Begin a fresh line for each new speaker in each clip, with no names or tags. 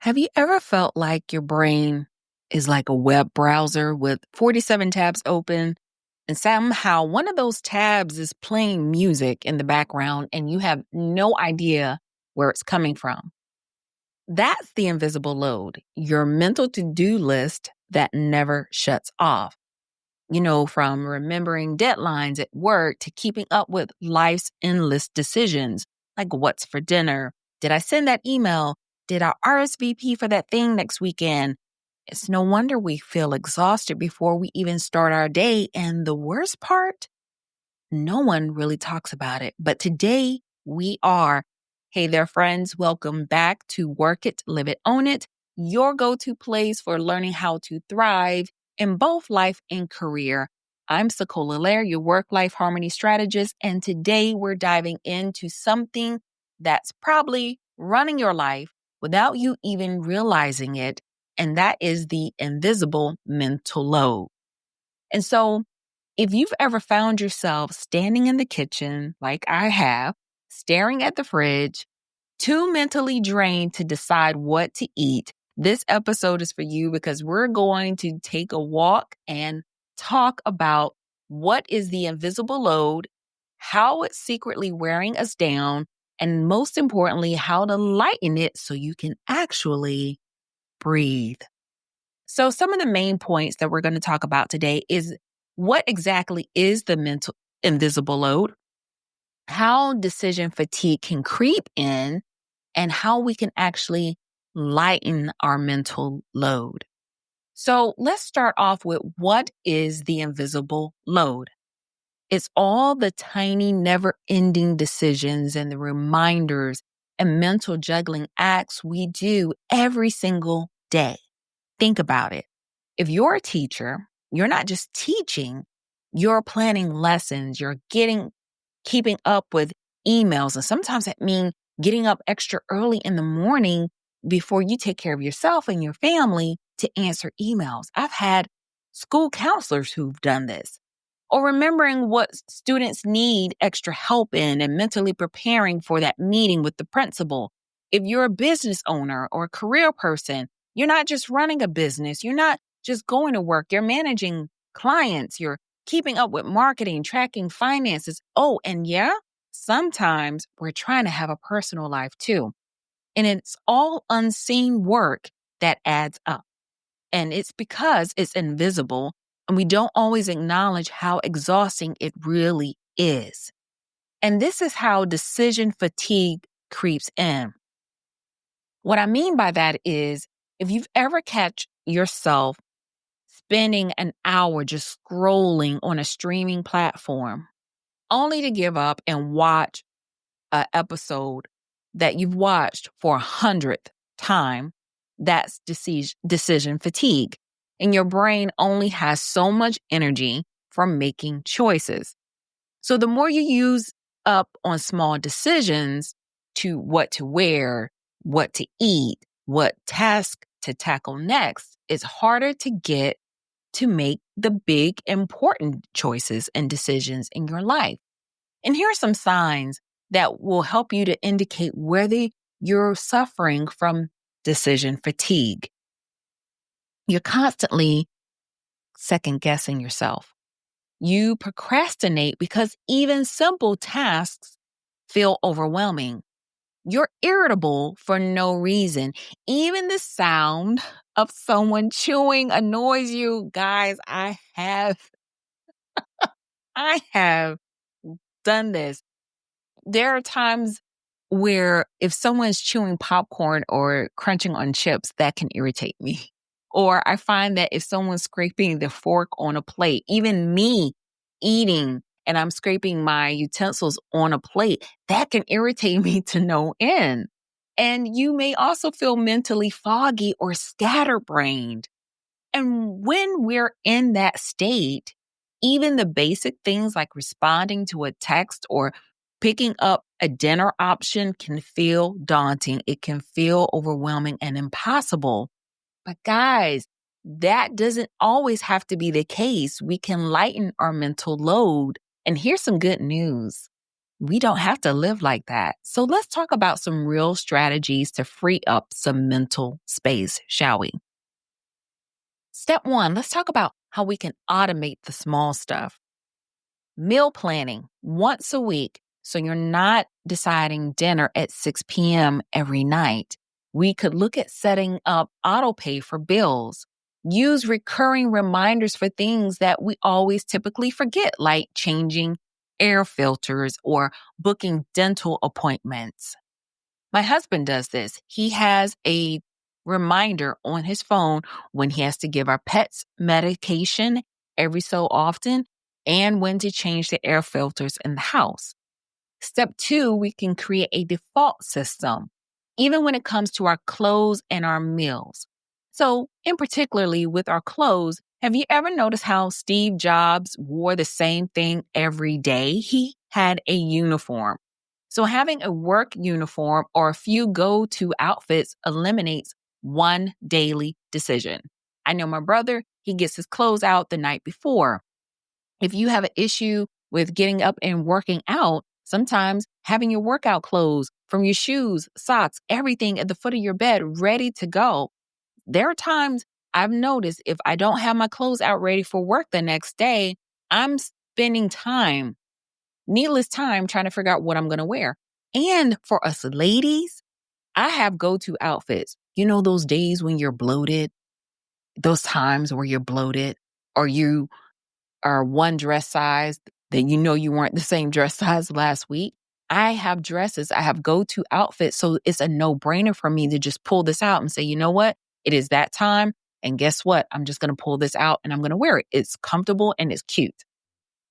Have you ever felt like your brain is like a web browser with 47 tabs open, and somehow one of those tabs is playing music in the background and you have no idea where it's coming from? That's the invisible load, your mental to do list that never shuts off. From remembering deadlines at work to keeping up with life's endless decisions, like what's for dinner? Did I send that email? Did I RSVP for that thing next weekend? It's no wonder we feel exhausted before we even start our day. And the worst part, no one really talks about it. But today we are. Hey there, friends. Welcome back to Work It, Live It, Own It, your go-to place for learning how to thrive in both life and career. I'm Sekola Lair, your work-life harmony strategist, and today we're diving into something that's probably running your life without you even realizing it, and that is the invisible mental load. And so if you've ever found yourself standing in the kitchen, like I have, staring at the fridge, too mentally drained to decide what to eat, this episode is for you because we're going to take a walk and talk about what is the invisible load, how it's secretly wearing us down, and most importantly, how to lighten it so you can actually breathe. So some of the main points that we're going to talk about today is what exactly is the mental invisible load, how decision fatigue can creep in, and how we can actually lighten our mental load. So let's start off with what is the invisible load? It's all the tiny, never-ending decisions and the reminders and mental juggling acts we do every single day. Think about it. If you're a teacher, you're not just teaching, you're planning lessons, keeping up with emails. And sometimes that means getting up extra early in the morning before you take care of yourself and your family to answer emails. I've had school counselors who've done this. Or remembering what students need extra help in and mentally preparing for that meeting with the principal. If you're a business owner or a career person, you're not just running a business. You're not just going to work. You're managing clients. You're keeping up with marketing, tracking finances. Oh, and yeah, sometimes we're trying to have a personal life too. And it's all unseen work that adds up. And it's because it's invisible and we don't always acknowledge how exhausting it really is. And this is how decision fatigue creeps in. What I mean by that is if you've ever catch yourself spending an hour just scrolling on a streaming platform only to give up and watch an episode that you've watched for 100th time, that's decision fatigue. And your brain only has so much energy for making choices. So the more you use up on small decisions to what to wear, what to eat, what task to tackle next, it's harder to get to make the big important choices and decisions in your life. And here are some signs that will help you to indicate whether you're suffering from decision fatigue. You're constantly second guessing yourself. You procrastinate because even simple tasks feel overwhelming. You're irritable for no reason. Even the sound of someone chewing annoys you. Guys, I have done this. There are times where if someone's chewing popcorn or crunching on chips, that can irritate me. Or I find that if someone's scraping the fork on a plate, even me eating and I'm scraping my utensils on a plate, that can irritate me to no end. And you may also feel mentally foggy or scatterbrained. And when we're in that state, even the basic things like responding to a text or picking up a dinner option can feel daunting. It can feel overwhelming and impossible. But guys, that doesn't always have to be the case. We can lighten our mental load. And here's some good news. we don't have to live like that. So let's talk about some real strategies to free up some mental space, shall we? Step one, let's talk about how we can automate the small stuff. Meal planning once a week. So you're not deciding dinner at 6 p.m. every night. We could look at setting up auto pay for bills. Use recurring reminders for things that we always typically forget, like changing air filters or booking dental appointments. My husband does this. He has a reminder on his phone when he has to give our pets medication every so often and when to change the air filters in the house. Step two, we can create a default system, even when it comes to our clothes and our meals. So, in particularly with our clothes, have you ever noticed how Steve Jobs wore the same thing every day? He had a uniform. So, having a work uniform or a few go to outfits eliminates one daily decision. I know my brother, he gets his clothes out the night before. If you have an issue with getting up and working out, sometimes having your workout clothes from your shoes, socks, everything at the foot of your bed ready to go. There are times I've noticed if I don't have my clothes out ready for work the next day, I'm spending time, needless time, trying to figure out what I'm going to wear. And for us ladies, I have go to outfits. You know, those days when you're bloated, those times where you're bloated, or you are one dress size that you know you weren't the same dress size last week. I have dresses, I have go-to outfits. So it's a no-brainer for me to just pull this out and say, you know what? It is that time. And guess what? I'm just going to pull this out and I'm going to wear it. It's comfortable and it's cute.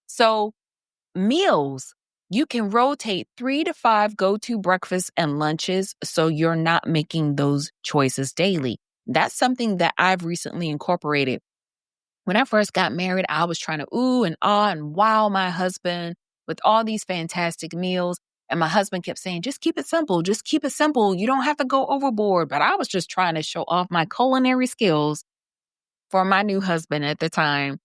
So meals, you can rotate 3 to 5 go-to breakfasts and lunches so you're not making those choices daily. That's something that I've recently incorporated. When I first got married, I was trying to ooh and ah and wow my husband with all these fantastic meals. And my husband kept saying, just keep it simple. Just keep it simple. You don't have to go overboard. But I was just trying to show off my culinary skills for my new husband at the time.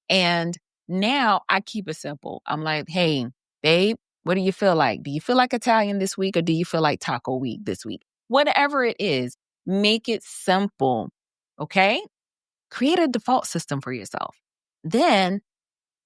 And now I keep it simple. I'm like, hey, babe, what do you feel like? Do you feel like Italian this week or do you feel like taco week this week? Whatever it is, make it simple. Okay? Create a default system for yourself. Then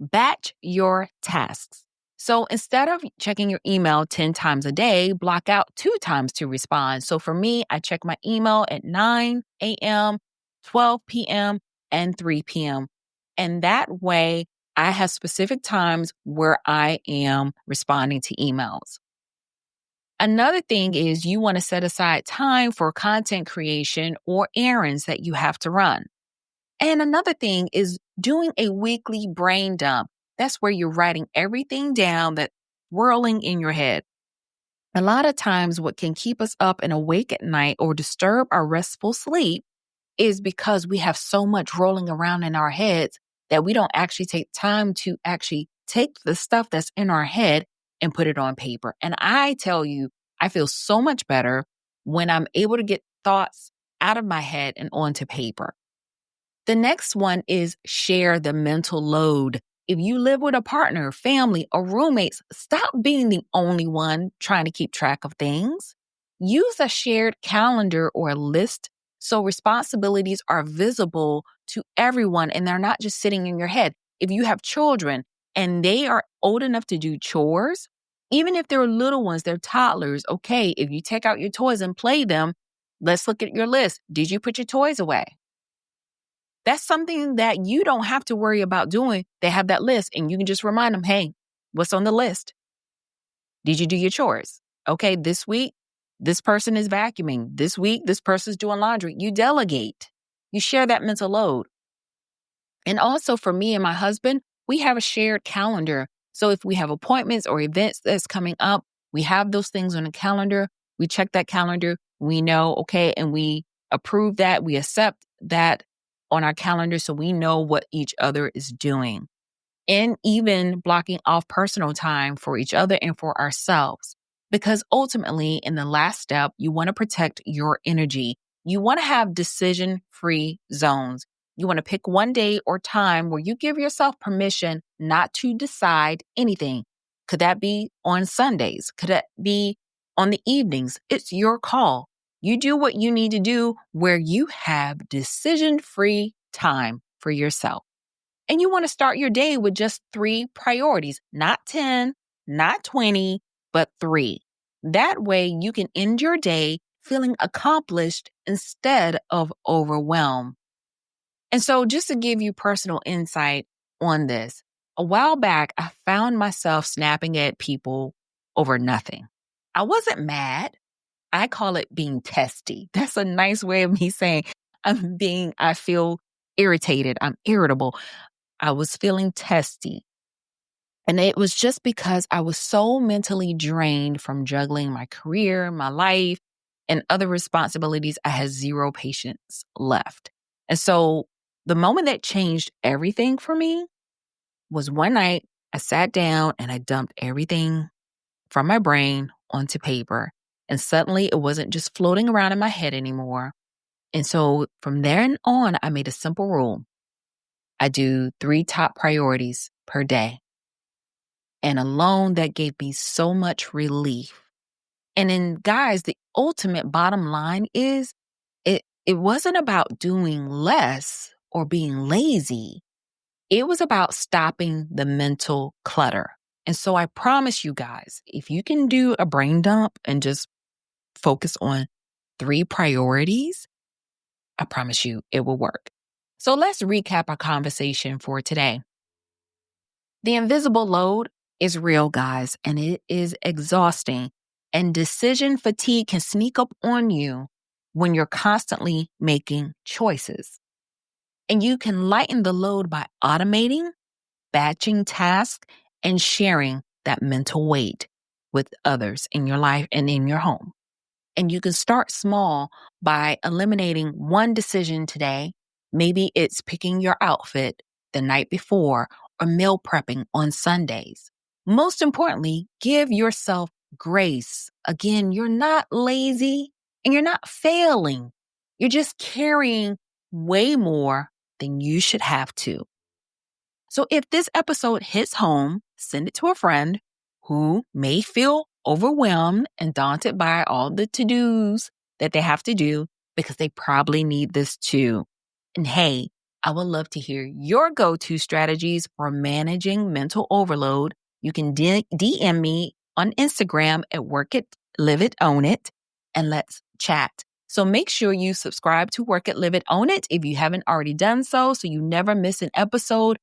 batch your tasks. So instead of checking your email 10 times a day, block out 2 times to respond. So for me, I check my email at 9 a.m., 12 p.m., and 3 p.m. And that way, I have specific times where I am responding to emails. Another thing is you want to set aside time for content creation or errands that you have to run. And another thing is doing a weekly brain dump. That's where you're writing everything down that's whirling in your head. A lot of times, what can keep us up and awake at night or disturb our restful sleep is because we have so much rolling around in our heads that we don't actually take time to actually take the stuff that's in our head and put it on paper. And I tell you, I feel so much better when I'm able to get thoughts out of my head and onto paper. The next one is share the mental load. If you live with a partner, family, or roommates, stop being the only one trying to keep track of things. Use a shared calendar or a list so responsibilities are visible to everyone and they're not just sitting in your head. If you have children and they are old enough to do chores, even if they're little ones, they're toddlers, okay, if you take out your toys and play them, let's look at your list. Did you put your toys away? That's something that you don't have to worry about doing. They have that list and you can just remind them, hey, what's on the list? Did you do your chores? Okay, this week, this person is vacuuming. This week, this person's doing laundry. You delegate. You share that mental load. And also for me and my husband, we have a shared calendar. So if we have appointments or events that's coming up, we have those things on the calendar. We check that calendar. We know, okay, and we approve that. We accept that on our calendar so we know what each other is doing. And even blocking off personal time for each other and for ourselves. Because ultimately, in the last step, you want to protect your energy. You want to have decision-free zones. You want to pick one day or time where you give yourself permission not to decide anything. Could that be on Sundays? Could that be on the evenings? It's your call. You do what you need to do where you have decision-free time for yourself. And you want to start your day with just 3 priorities, not 10, not 20, but 3. That way you can end your day feeling accomplished instead of overwhelmed. And so, just to give you personal insight on this, a while back, I found myself snapping at people over nothing. I wasn't mad. I call it being testy. That's a nice way of me saying I feel irritated. I'm irritable. I was feeling testy. And it was just because I was so mentally drained from juggling my career, my life, and other responsibilities. I had zero patience left. And so the moment that changed everything for me was one night I sat down and I dumped everything from my brain onto paper. And suddenly it wasn't just floating around in my head anymore. And so from then on, I made a simple rule. I do 3 top priorities per day. And alone, that gave me so much relief. And then, guys, the ultimate bottom line is it wasn't about doing less or being lazy. It was about stopping the mental clutter. And so I promise you guys, if you can do a brain dump and just focus on 3 priorities, I promise you it will work. So let's recap our conversation for today. The invisible load is real, guys, and it is exhausting. And decision fatigue can sneak up on you when you're constantly making choices. And you can lighten the load by automating, batching tasks, and sharing that mental weight with others in your life and in your home. And you can start small by eliminating one decision today. Maybe it's picking your outfit the night before or meal prepping on Sundays. Most importantly, give yourself grace. Again, you're not lazy and you're not failing. You're just carrying way more than you should have to. So if this episode hits home, send it to a friend who may feel overwhelmed and daunted by all the to-dos that they have to do because they probably need this too. And hey, I would love to hear your go-to strategies for managing mental overload. You can DM me on Instagram at Work It, Live It, Own It, and let's chat. So make sure you subscribe to Work It, Live It, Own It if you haven't already done so you never miss an episode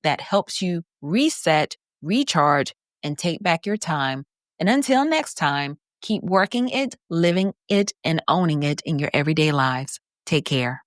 that helps you reset, recharge, and take back your time. And until next time, keep working it, living it, and owning it in your everyday lives. Take care.